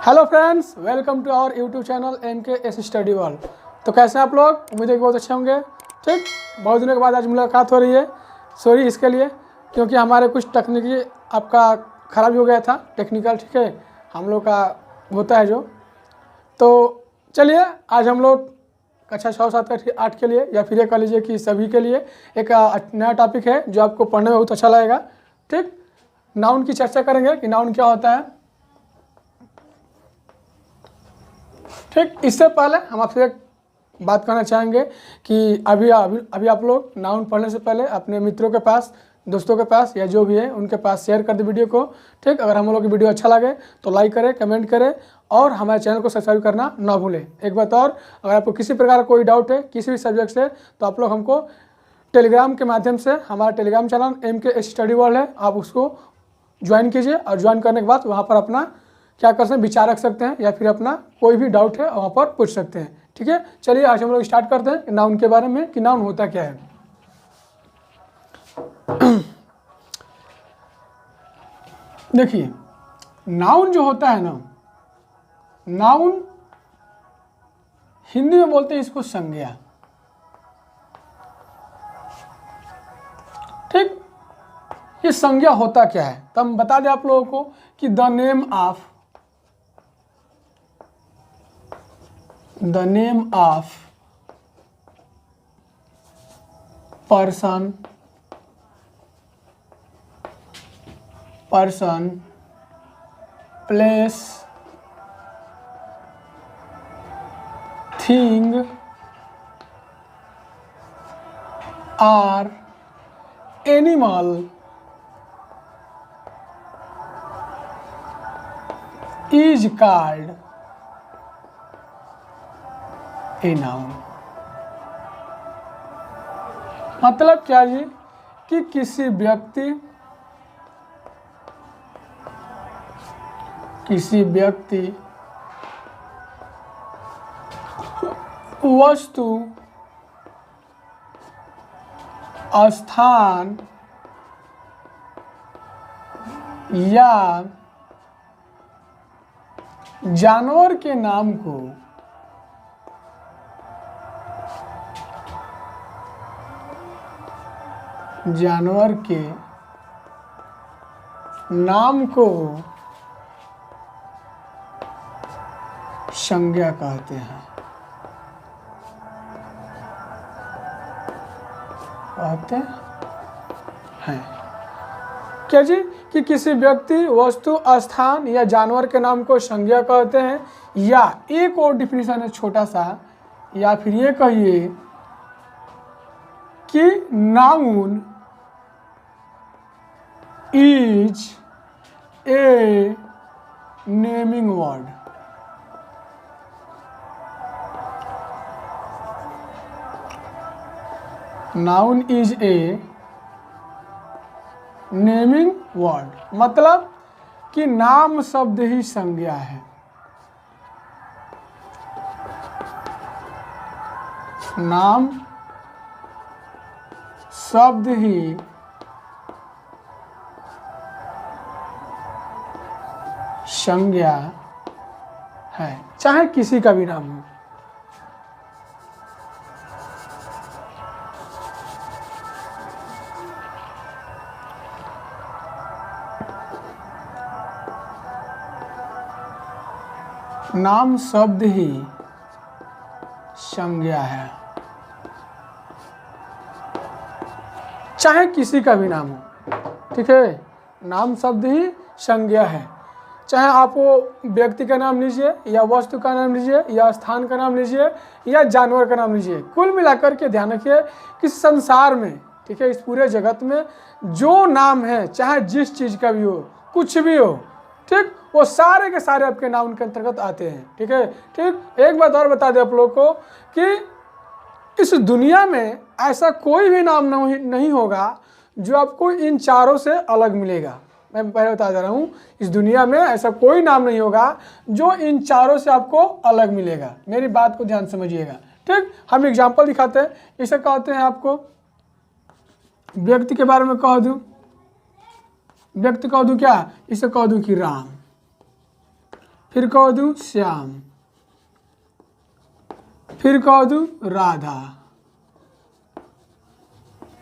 Hello friends, welcome to our YouTube channel MKS study world. तो कैसे हैं आप लोग? उम्मीद है कि बहुत अच्छे होंगे। ठीक, बहुत दिनों के बाद आज मुलाकात हो रही है। सॉरी इसके लिए, क्योंकि हमारे कुछ तकनीकी आपका ख़राब हो गया था, टेक्निकल। ठीक है, हम लोग का होता है जो। तो चलिए आज हम लोग कक्षा 6, 7, 8 के लिए, या फिर ये कह लीजिए कि सभी के लिए एक नया टॉपिक है जो आपको पढ़ने में बहुत अच्छा लगेगा। ठीक, नाउन की चर्चा करेंगे कि नाउन क्या होता है। ठीक, इससे पहले हम आपसे एक बात करना चाहेंगे कि अभी आप लोग नाउन पढ़ने से पहले अपने मित्रों के पास, दोस्तों के पास, या जो भी है उनके पास शेयर कर दे वीडियो को। ठीक, अगर हम लोग की वीडियो अच्छा लगे तो लाइक करें, कमेंट करें और हमारे चैनल को सब्सक्राइब करना ना भूलें। एक बात और, अगर आपको किसी प्रकार का कोई डाउट है किसी भी सब्जेक्ट से, तो आप लोग हमको टेलीग्राम के माध्यम से, हमारा Telegram channel MKS study world है, आप उसको ज्वाइन कीजिए और ज्वाइन करने के बाद वहाँ पर अपना क्या कर सकते हैं, विचार रख सकते हैं, या फिर अपना कोई भी डाउट है वहाँ पर पूछ सकते हैं। ठीक है, चलिए आज हम लोग स्टार्ट करते हैं नाउन के बारे में कि नाउन होता क्या है। देखिए, नाउन जो होता है ना, नाउन हिंदी में बोलते हैं इसको संज्ञा। ठीक, ये संज्ञा होता क्या है तो हम बता दें आप लोगों को कि the name of person place thing are animal is called a noun. मतलब क्या जी, कि किसी व्यक्ति वस्तु स्थान या जानवर के नाम को संज्ञा कहते हैं। क्या जी, कि किसी व्यक्ति, वस्तु, स्थान या जानवर के नाम को संज्ञा कहते हैं। या एक और डिफिनीशन है छोटा सा, या फिर ये कहिए कि noun is a naming word. Noun is a naming word, मतलब कि नाम शब्द ही संज्ञा है। नाम शब्द ही संज्ञा है, चाहे किसी का भी नाम हो। नाम शब्द ही संज्ञा है, चाहे किसी का भी नाम हो। ठीक है, नाम शब्द ही संज्ञा है, चाहे आप वो व्यक्ति का नाम लीजिए, या वस्तु का नाम लीजिए, या स्थान का नाम लीजिए, या जानवर का नाम लीजिए। कुल मिलाकर के ध्यान रखिए कि संसार में, ठीक है, इस पूरे जगत में जो नाम है, चाहे जिस चीज़ का भी हो, कुछ भी हो, ठीक, वो सारे के सारे आपके नाउन के अंतर्गत आते हैं। ठीक है। ठीक, एक बात और बता दें आप लोग को कि इस दुनिया में ऐसा कोई भी नाम नहीं होगा जो आपको इन चारों से अलग मिलेगा। मैं पहले बता दे रहा हूँ, इस दुनिया में ऐसा कोई नाम नहीं होगा जो इन चारों से आपको अलग मिलेगा। मेरी बात को ध्यान समझिएगा। ठीक, हम एग्जाम्पल दिखाते हैं। इसे कहते हैं, आपको व्यक्ति के बारे में कह दूं, व्यक्ति कह दूं क्या, इसे कह दूं कि राम। फिर कह दूँ श्याम, फिर कह दूँ राधा,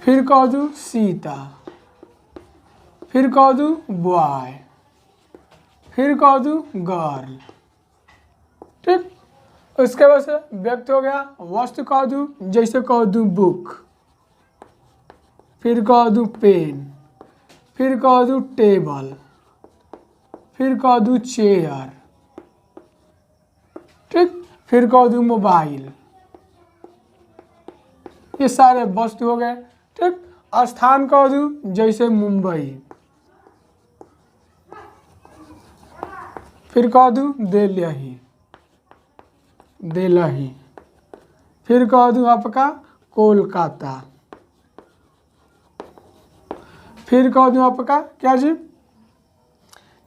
फिर कह दूँ सीता, फिर कह दूँ बॉय, फिर कह दूँ गर्ल। ठीक, उसके बाद से व्यक्त हो गया। वस्तु कह दूँ, जैसे कह दूँ बुक, फिर कह दूँ पेन, फिर कह दूँ टेबल, फिर कह दूँ चेयर। ठीक, फिर कह दूँ मोबाइल। ये सारे वस्तु हो गए। ठीक, स्थान कह दूँ, जैसे मुंबई, फिर कह दूँ दिल्ली, दिल्ली, फिर कह दूँ आपका कोलकाता, फिर कह दूँ आपका क्या जी,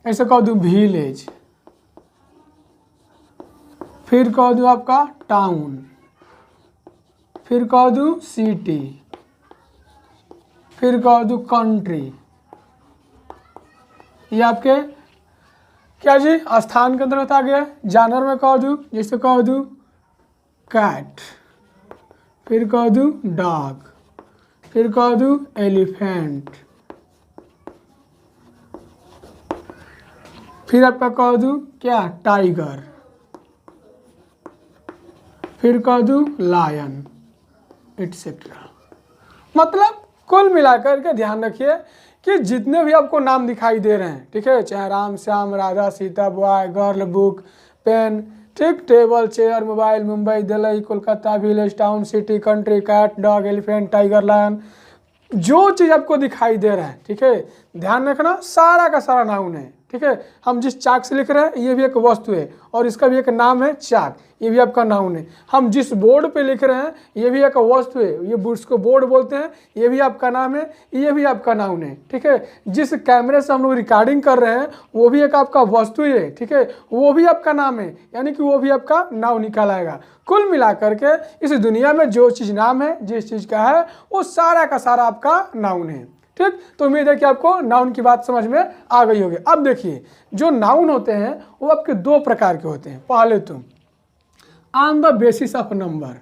ऐसे कह दूँ विलेज, फिर कह दूँ आपका टाउन, फिर कह दूँ सिटी, फिर कह दूँ कंट्री। ये आपके क्या जी स्थान के अंतर्गत आ गया। जानवर में कह दूँ, जैसे कह दूँ कैट, फिर कह दूँ डॉग, फिर कह दूँ एलिफेंट, फिर आपका कह दूँ क्या टाइगर, फिर कह दूँ लायन, एटसेट्रा। मतलब कुल मिलाकर के ध्यान रखिए कि जितने भी आपको नाम दिखाई दे रहे हैं, ठीक है, चाहे Ram, Shyam, Radha, Sita, boy, girl, book, pen, ठीक, table, chair, mobile, Mumbai, Delhi, Kolkata, village, town, city, country, cat, dog, elephant, tiger, lion, जो चीज़ आपको दिखाई दे रहा है, ठीक है, ध्यान रखना सारा का सारा नाउन है। ठीक है, हम जिस चाक से लिख रहे हैं ये भी एक वस्तु है और इसका भी एक नाम है चाक, ये भी आपका नाउन है। हम जिस बोर्ड पे लिख रहे हैं ये भी एक वस्तु है, ये इसको बोर्ड बोलते हैं, ये भी आपका नाम है, ये भी आपका नाउन है। ठीक है, जिस कैमरे से हम लोग रिकॉर्डिंग कर रहे हैं वो भी एक आपका वस्तु ही है। ठीक है, वो भी आपका नाम है, यानी कि वो भी आपका नाउन निकालाएगा। कुल मिलाकर के इस दुनिया में जो चीज़ नाम है, जिस चीज़ का है, वो सारा का सारा आपका नाउन है। ठीक, तो उम्मीद है कि आपको नाउन की बात समझ में आ गई होगी। अब देखिए, जो नाउन होते हैं वो आपके दो प्रकार के होते हैं। पहले तो on the basis of number,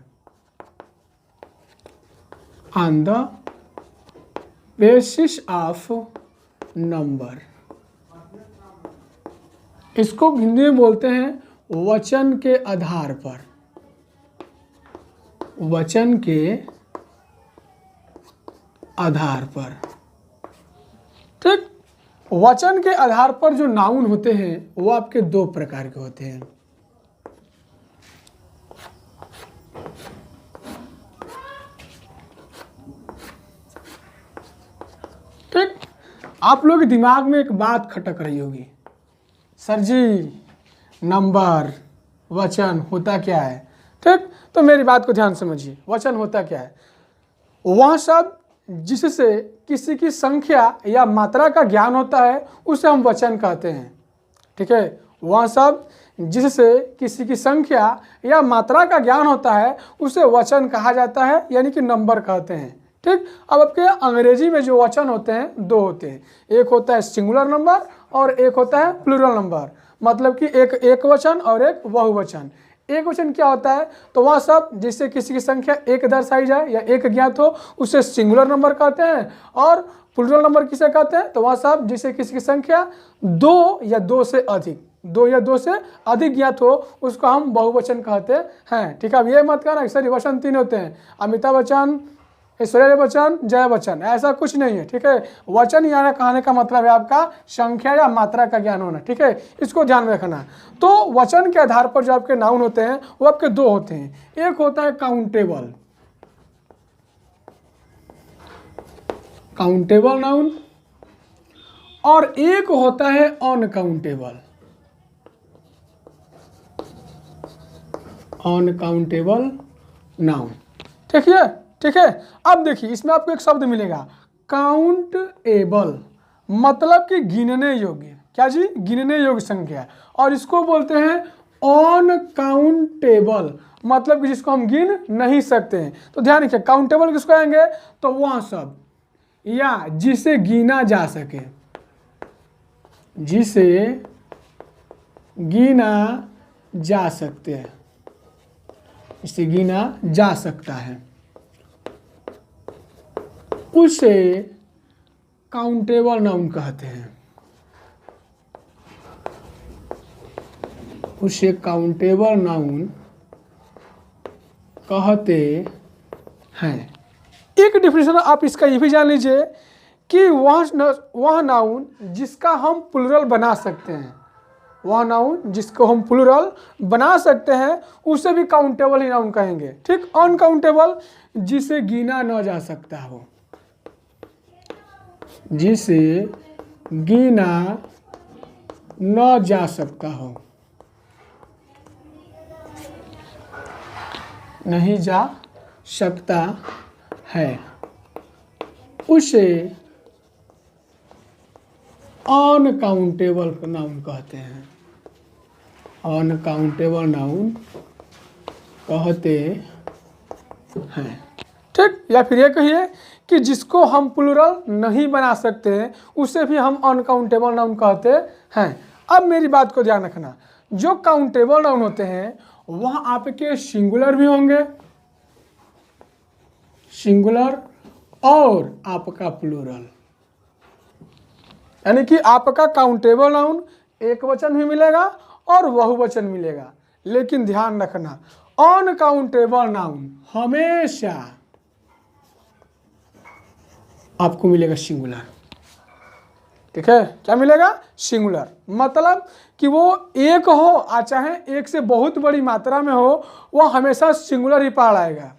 on the basis of number, इसको हिंदी में बोलते हैं वचन के आधार पर, वचन के आधार पर। ठीक, वचन के आधार पर जो नाउन होते हैं वो आपके दो प्रकार के होते हैं। ठीक, आप लोग के दिमाग में एक बात खटक रही होगी, सर जी नंबर वचन होता क्या है। ठीक, तो मेरी बात को ध्यान समझिए, वचन होता क्या है, वह शब्द जिससे किसी की संख्या या मात्रा का ज्ञान होता है उसे हम वचन कहते हैं। ठीक है, वह शब्द जिससे किसी की संख्या या मात्रा का ज्ञान होता है उसे वचन कहा जाता है, यानी कि नंबर कहते हैं। ठीक, अब आपके अंग्रेजी में जो वचन होते हैं दो होते हैं, एक होता है सिंगुलर नंबर और एक होता है प्लूरल नंबर, मतलब कि एक वचन और एक बहुवचन। एक वचन क्या होता है, तो वह सब जिससे किसी की संख्या एक दर्शाई जाए या एक ज्ञात हो उसे सिंगुलर नंबर कहते हैं, और प्लूरल नंबर किसे कहते हैं, तो वह सब जिससे किसी की संख्या दो या दो से अधिक ज्ञात हो उसको हम बहुवचन कहते हैं। ठीक है, अब ये मत कहना सर वचन तीन होते हैं, अमिताभ बच्चन, ऐश्वर्या बच्चन, जया बच्चन, ऐसा कुछ नहीं है। ठीक है, वचन यहाँ कहने का मतलब है आपका संख्या या मात्रा का ज्ञान होना। ठीक है, इसको ध्यान में रखना। तो वचन के आधार पर जो आपके नाउन होते हैं वो आपके दो होते हैं, एक होता है काउंटेबल, काउंटेबल नाउन, और एक होता है अनकाउंटेबल, अनकाउंटेबल नाउन। ठीक है, ठीक है, अब देखिए इसमें आपको एक शब्द मिलेगा काउंटेबल, मतलब कि गिनने योग्य। क्या जी, गिनने योग्य संख्या, और इसको बोलते हैं अनकाउंटेबल, मतलब कि जिसको हम गिन नहीं सकते हैं। तो ध्यान रखिए, काउंटेबल किसको आएंगे, तो वह शब्द या जिसे गिना जा सके, जिसे गिना जा सकते हैं, इसे गिना जा सकता है, उसे काउंटेबल नाउन कहते हैं, उसे काउंटेबल नाउन कहते हैं। एक डिफिनेशन आप इसका ये भी जान लीजिए कि वह नाउन जिसका हम प्लूरल बना सकते हैं, वह नाउन जिसको हम प्लूरल बना सकते हैं उसे भी काउंटेबल ही नाउन कहेंगे। ठीक, अनकाउंटेबल जिसे गिना न जा सकता हो, जिसे गिना न जा सकता हो, नहीं जा सकता है, उसे अनकाउंटेबल नाउन कहते हैं, अनकाउंटेबल नाउन कहते हैं। ठीक, या फिर ये कहिए कि जिसको हम प्लूरल नहीं बना सकते हैं उसे भी हम अनकाउंटेबल नाउन कहते हैं। अब मेरी बात को ध्यान रखना, जो काउंटेबल नाउन होते हैं वह आपके सिंगुलर भी होंगे, सिंगुलर और आपका प्लूरल, यानी कि आपका काउंटेबल नाउन एक वचन भी मिलेगा और बहुवचन मिलेगा। लेकिन ध्यान रखना, अनकाउंटेबल नाउन हमेशा आपको मिलेगा सिंगुलर। ठीक है, क्या मिलेगा? सिंगुलर। मतलब कि वो एक हो चाहे एक से बहुत बड़ी मात्रा में हो, वह हमेशा सिंगुलर ही पढ़ाएगा।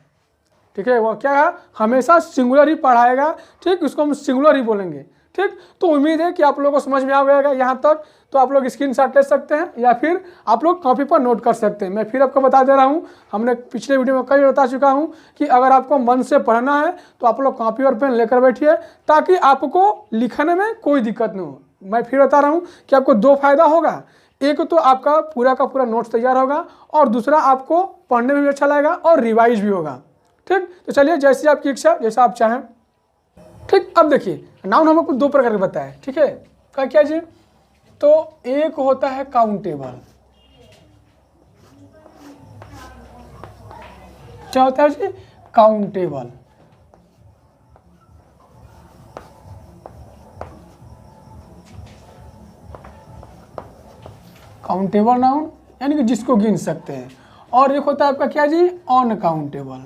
ठीक है, वह क्या है? हमेशा सिंगुलर ही पढ़ाएगा। ठीक, उसको हम सिंगुलर ही बोलेंगे। ठीक, तो उम्मीद है कि आप लोगों को समझ में आ गया यहाँ तक। तो आप लोग स्क्रीनशॉट ले सकते हैं या फिर आप लोग कॉपी पर नोट कर सकते हैं। मैं फिर आपको बता दे रहा हूँ, हमने पिछले वीडियो में कई बार बता चुका हूँ कि अगर आपको मन से पढ़ना है तो आप लोग कॉपी और पेन लेकर बैठिए, ताकि आपको लिखने में कोई दिक्कत न हो। मैं फिर बता रहा हूँ कि आपको दो फायदा होगा, एक तो आपका पूरा का पूरा नोट्स तैयार होगा और दूसरा आपको पढ़ने में भी अच्छा लगेगा और रिवाइज भी होगा। ठीक, तो चलिए जैसी आपकी इच्छा, जैसा आप चाहें। ठीक, अब देखिए नाउन हम आपको दो प्रकार के बताए। ठीक है, क्या क्या जी? तो एक होता है काउंटेबल। क्या होता है जी? काउंटेबल। काउंटेबल नाउन यानी कि जिसको गिन सकते हैं। और एक होता है आपका क्या जी? अनकाउंटेबल,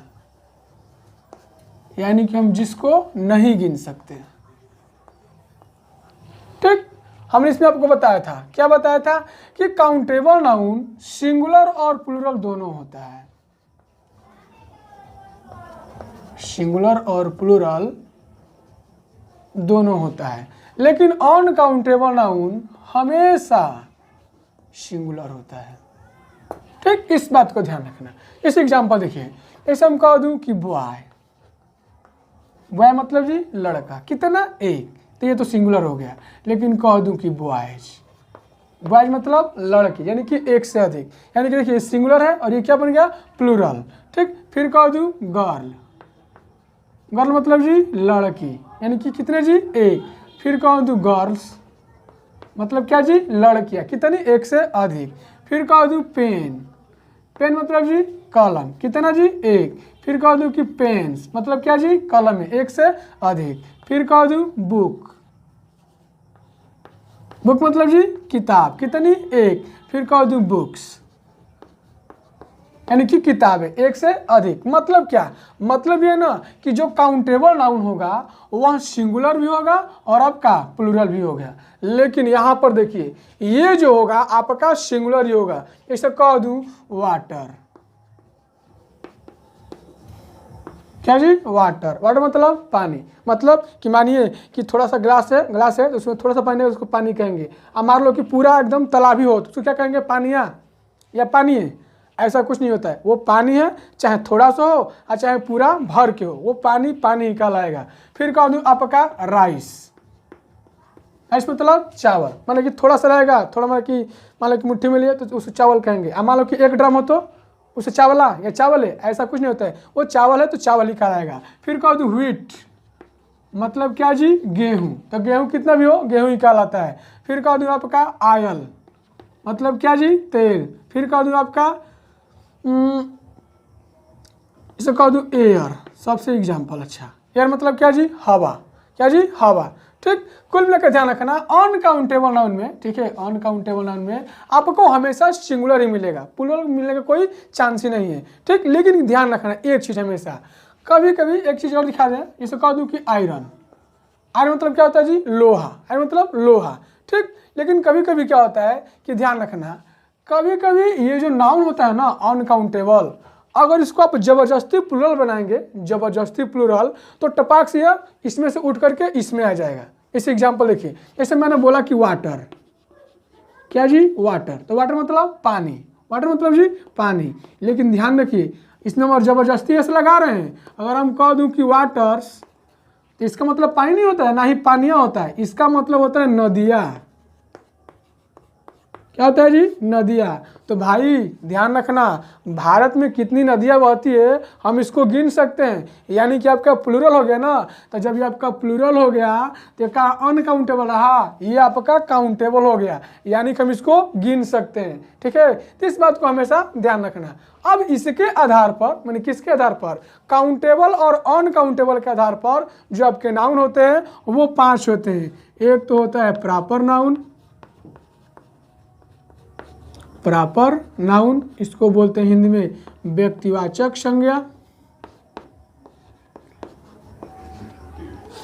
यानी कि हम जिसको नहीं गिन सकते। ठीक, हमने इसमें आपको बताया था, क्या बताया था कि काउंटेबल नाउन सिंगुलर और प्लूरल दोनों होता है, सिंगुलर और प्लूरल दोनों होता है। लेकिन अनकाउंटेबल नाउन हमेशा सिंगुलर होता है। ठीक, इस बात को ध्यान रखना। इस एग्जांपल देखिए, जैसे हम कह दूं कि बॉय, बॉय मतलब जी लड़का, कितना? एक, तो ये तो सिंगुलर हो गया। लेकिन कह दूं कि बॉयज, बॉयज मतलब लड़की, यानी कि एक से अधिक, यानी कि देखिए सिंगुलर है और ये क्या बन गया? प्लूरल। ठीक, फिर कह दूं गर्ल, गर्ल मतलब जी लड़की, यानी कि कितने जी? एक। फिर कह दूं गर्ल्स, मतलब क्या जी? लड़कियां, कितनी? एक से अधिक। फिर कह दूं पेन, पेन मतलब जी कलम, कितना जी? एक। फिर कह दूं कि पेन्स मतलब क्या जी? कलम है, एक से अधिक। फिर कह दूं बुक, बुक मतलब जी किताब, कितनी? एक। फिर कह दूं बुक्स, यानी कि किताबें, एक से अधिक। मतलब क्या? मतलब ये ना कि जो काउंटेबल नाउन होगा वह सिंगुलर भी होगा और आपका प्लूरल भी होगा। लेकिन यहाँ पर देखिए, ये जो होगा आपका सिंगुलर ही होगा। जैसे कह दूं वाटर, क्या जी? वाटर, वाटर मतलब पानी। मतलब कि मानिए कि थोड़ा सा ग्लास है तो उसमें थोड़ा सा पानी है, उसको पानी कहेंगे। अब मान लो कि पूरा एकदम तालाब ही हो तो उसको क्या कहेंगे? पानिया या पानी है। ऐसा कुछ नहीं होता है, वो पानी है, चाहे थोड़ा सा हो और चाहे पूरा भर के हो, वो पानी पानी ही कहलाएगा। फिर कह दूं आपका राइस, राइस मतलब चावल, मतलब कि थोड़ा सा रहेगा, थोड़ा मतलब कि मान लो कि मुट्ठी में लिए तो उसे चावल कहेंगे। अब मान लो कि एक ड्रम हो तो उसे चावला या चावल है, ऐसा कुछ नहीं होता है, वो चावल है तो चावल ही कहलाएगा। फिर कह दूं व्हीट, मतलब क्या जी? गेहूँ, तो गेहूँ कितना भी हो गेहूँ ही कहलाता है। फिर कह दूं आपका आयल, मतलब क्या जी, तेल। फिर कह दूँ आपका इसे कह दूँ एयर, सबसे एग्जाम्पल। अच्छा, एयर मतलब क्या जी, हवा। क्या जी, हवा। ठीक, कुल मिलाकर ध्यान रखना अनकाउंटेबल नाउन में, ठीक है, अनकाउंटेबल नाउन में आपको हमेशा सिंगुलर ही मिलेगा, प्लूरल मिलने का कोई चांस ही नहीं है। ठीक, लेकिन ध्यान रखना एक चीज़ हमेशा, कभी कभी एक चीज़ और दिखा दें, इसे कह दूँ कि आयरन। आयरन मतलब क्या होता है जी, लोहा। आयरन मतलब लोहा। ठीक, लेकिन कभी कभी क्या होता है कि ध्यान रखना, कभी कभी ये जो नाउन होता है ना अनकाउंटेबल, अगर इसको आप जबरदस्ती प्लूरल बनाएंगे, जबरदस्ती प्लूरल, तो टपाक से यह इसमें से उठ करके इसमें आ जाएगा। इस एग्जाम्पल देखिए, जैसे मैंने बोला कि वाटर। क्या जी, वाटर। तो वाटर मतलब पानी, वाटर मतलब जी पानी। लेकिन ध्यान रखिए, इसमें हम और जबरदस्ती ऐसे लगा रहे हैं। अगर हम कह दूं कि वाटर्स, तो इसका मतलब पानी नहीं होता है, ना ही पानियां होता है, इसका मतलब होता है नदियाँ। क्या होता है जी, नदियाँ। तो भाई ध्यान रखना, भारत में कितनी नदियाँ बहती है हम इसको गिन सकते हैं, यानी कि आपका प्लूरल हो गया ना। तो जब ये आपका प्लूरल हो गया तो ये का अनकाउंटेबल रहा, ये आपका काउंटेबल हो गया, यानी कि हम इसको गिन सकते हैं। ठीक है, तो इस बात को हमेशा ध्यान रखना। अब इसके आधार पर, माने किसके आधार पर, काउंटेबल और अनकाउंटेबल के आधार पर जो आपके नाउन होते हैं वो 5 होते हैं। एक तो होता है प्रॉपर नाउन, प्रॉपर नाउन, इसको बोलते हैं हिंदी में व्यक्तिवाचक संज्ञा,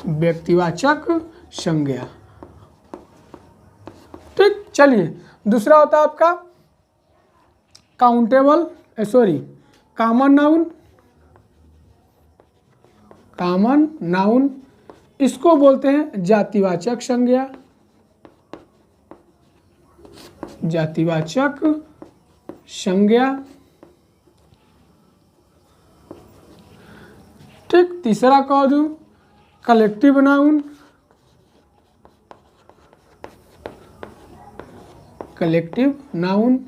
व्यक्तिवाचक संज्ञा। ठीक, चलिए दूसरा होता है आपका countable, common noun, common noun, इसको बोलते हैं जातिवाचक संज्ञा, जातिवाचक संज्ञा। ठीक, तीसरा कह दूं कलेक्टिव नाउन, कलेक्टिव नाउन,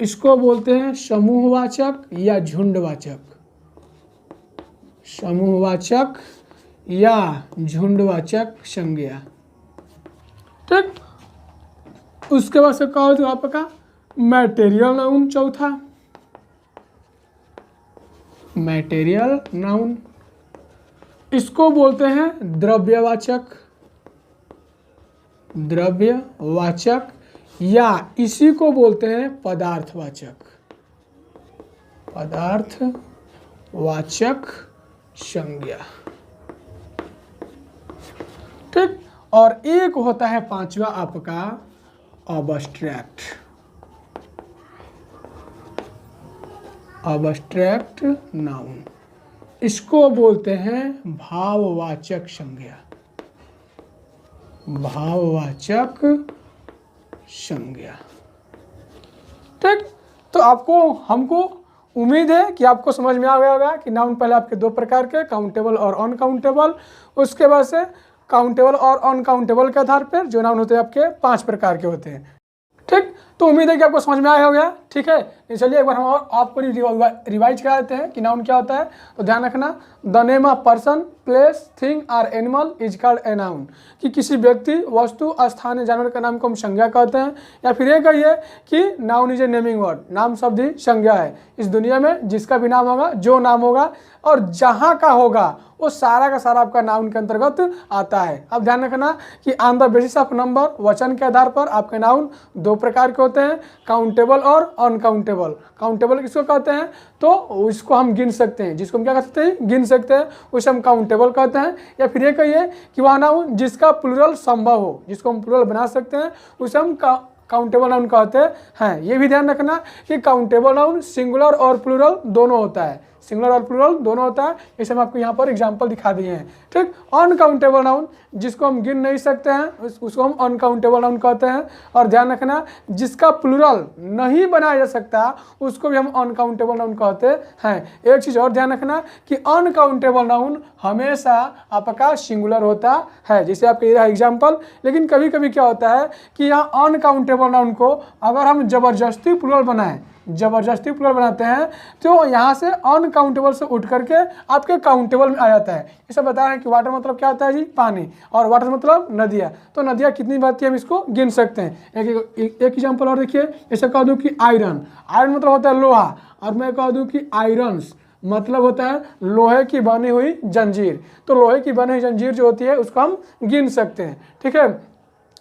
इसको बोलते हैं समूहवाचक या झुंडवाचक, समूहवाचक या झुंडवाचक संज्ञा। ठीक, उसके बाद से कहो तो आपका मैटेरियल नाउन, चौथा मैटेरियल नाउन, इसको बोलते हैं द्रव्यवाचक, द्रव्यवाचक, या इसी को बोलते हैं पदार्थवाचक, पदार्थवाचक संज्ञा। ठीक, और एक होता है पांचवा आपका अबस्ट्रैक्ट, अबस्ट्रैक्ट नाउन, इसको बोलते हैं भाववाचक संज्ञा, भाववाचक संज्ञा। ठीक, तो आपको हमको उम्मीद है कि आपको समझ में आ गया होगा कि नाउन पहले आपके 2 प्रकार के, काउंटेबल और अनकाउंटेबल, उसके बाद से काउंटेबल और अनकाउंटेबल के आधार पर जो नाउन होते हैं आपके 5 प्रकार के होते हैं। ठीक, तो उम्मीद है कि आपको समझ में आया हो गया। ठीक है, चलिए एक बार हम और आपको रिवाइज करा देते हैं कि नाउन क्या होता है। तो ध्यान रखना, the name of person, place, thing और animal is called a noun, कि किसी व्यक्ति, वस्तु, स्थान या जानवर का नाम को हम संज्ञा कहते हैं। या फिर ये कहिए कि noun is a naming word, नाम शब्द ही संज्ञा है। इस दुनिया में जिसका भी नाम होगा, जो नाम होगा और जहाँ का होगा वो सारा का सारा आपका नाउन के अंतर्गत आता है। अब ध्यान रखना कि on the basis of number, वचन के आधार पर आपके नाउन 2 प्रकार के होते हैं, काउंटेबल और अनकाउंटेबल। काउंटेबल किसको कहते हैं, तो इसको हम गिन सकते हैं, जिसको हम क्या कहते हैं, गिन सकते हैं, उसे हम काउंटेबल कहते हैं। या फिर ये कहिए कि वह नाउन जिसका प्लूरल संभव हो, जिसको हम प्लूरल बना सकते हैं, उसे हम काउंटेबल नाउन कहते हैं। ये भी ध्यान रखना कि काउंटेबल नाउन सिंगुलर और प्लूरल दोनों होता है, सिंगुलर और प्लूरल दोनों होता है। इसे हम आपको यहाँ पर एग्जांपल दिखा दिए हैं। ठीक, अनकाउंटेबल नाउन जिसको हम गिन नहीं सकते हैं उसको हम अनकाउंटेबल नाउन कहते हैं। और ध्यान रखना, जिसका प्लूरल नहीं बनाया जा सकता उसको भी हम अनकाउंटेबल नाउन कहते हैं। एक चीज़ और ध्यान रखना कि अनकाउंटेबल नाउन हमेशा आपका सिंगुलर होता है, जैसे आपके ये एग्जाम्पल। लेकिन कभी कभी क्या होता है कि यहाँ अनकाउंटेबल नाउन को अगर हम जबरदस्ती प्लूरल बनाएं ज़बरदस्ती प्लूरल बनाते हैं तो यहाँ से अनकाउंटेबल से उठ करके आपके काउंटेबल में आ जाता है। इसे बताया है कि वाटर मतलब क्या होता है जी, पानी, और वाटर मतलब नदियाँ। तो नदियाँ कितनी बहती है हम इसको गिन सकते हैं। एक एग्जाम्पल और देखिए, ऐसे कह दूँ कि आयरन, आयरन मतलब होता है लोहा, और मैं कह दूँ कि आयरन्स मतलब होता है लोहे की बनी हुई जंजीर। तो लोहे की बनी हुई जंजीर जो होती है उसको हम गिन सकते हैं। ठीक है,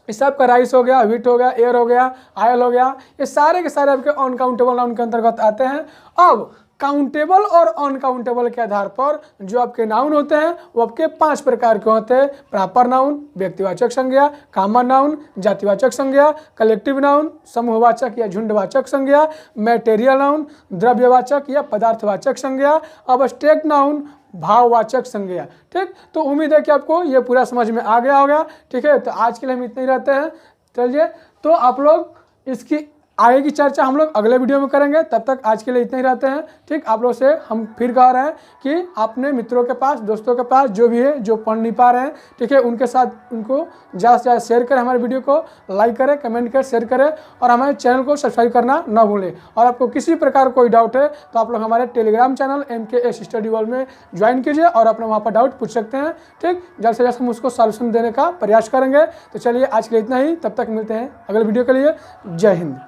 इस सब का राइस हो गया, व्हीट हो गया, एयर हो गया, आयल हो गया, ये सारे के सारे आपके अनकाउंटेबल नाउन के अंतर्गत आते हैं। अब काउंटेबल और अनकाउंटेबल के आधार पर जो आपके नाउन होते हैं वो आपके 5 प्रकार के होते हैं। प्रॉपर नाउन, व्यक्तिवाचक संज्ञा, कॉमन नाउन, जातिवाचक संज्ञा, कलेक्टिव नाउन, समूहवाचक या झुंडवाचक संज्ञा, मैटेरियल नाउन, द्रव्यवाचक या पदार्थवाचक संज्ञा, अब्स्ट्रैक्ट नाउन, भाववाचक संज्ञा। ठीक, तो उम्मीद है कि आपको ये पूरा समझ में आ गया होगा। ठीक है, तो आज के लिए हम इतने ही रहते हैं। चलिए, तो आप लोग इसकी आगे की चर्चा हम लोग अगले वीडियो में करेंगे। तब तक आज के लिए इतने ही रहते हैं। ठीक, आप लोग से हम फिर कह रहे हैं कि अपने मित्रों के पास, दोस्तों के पास जो भी है, जो पढ़ नहीं पा रहे हैं, ठीक है, उनके साथ उनको ज़्यादा से ज़्यादा शेयर करें, हमारे वीडियो को लाइक करें, कमेंट करें, शेयर करें, और हमारे चैनल को सब्सक्राइब करना ना भूलें। और आपको किसी प्रकार कोई डाउट है तो आप लोग हमारे Telegram channel MKS study world में ज्वाइन कीजिए और अपने वहाँ पर डाउट पूछ सकते हैं। ठीक, जल्द से जल्द हम उसको सॉल्यूशन देने का प्रयास करेंगे। तो चलिए, आज के लिए इतना ही। तब तक मिलते हैं अगले वीडियो के लिए। जय हिंद।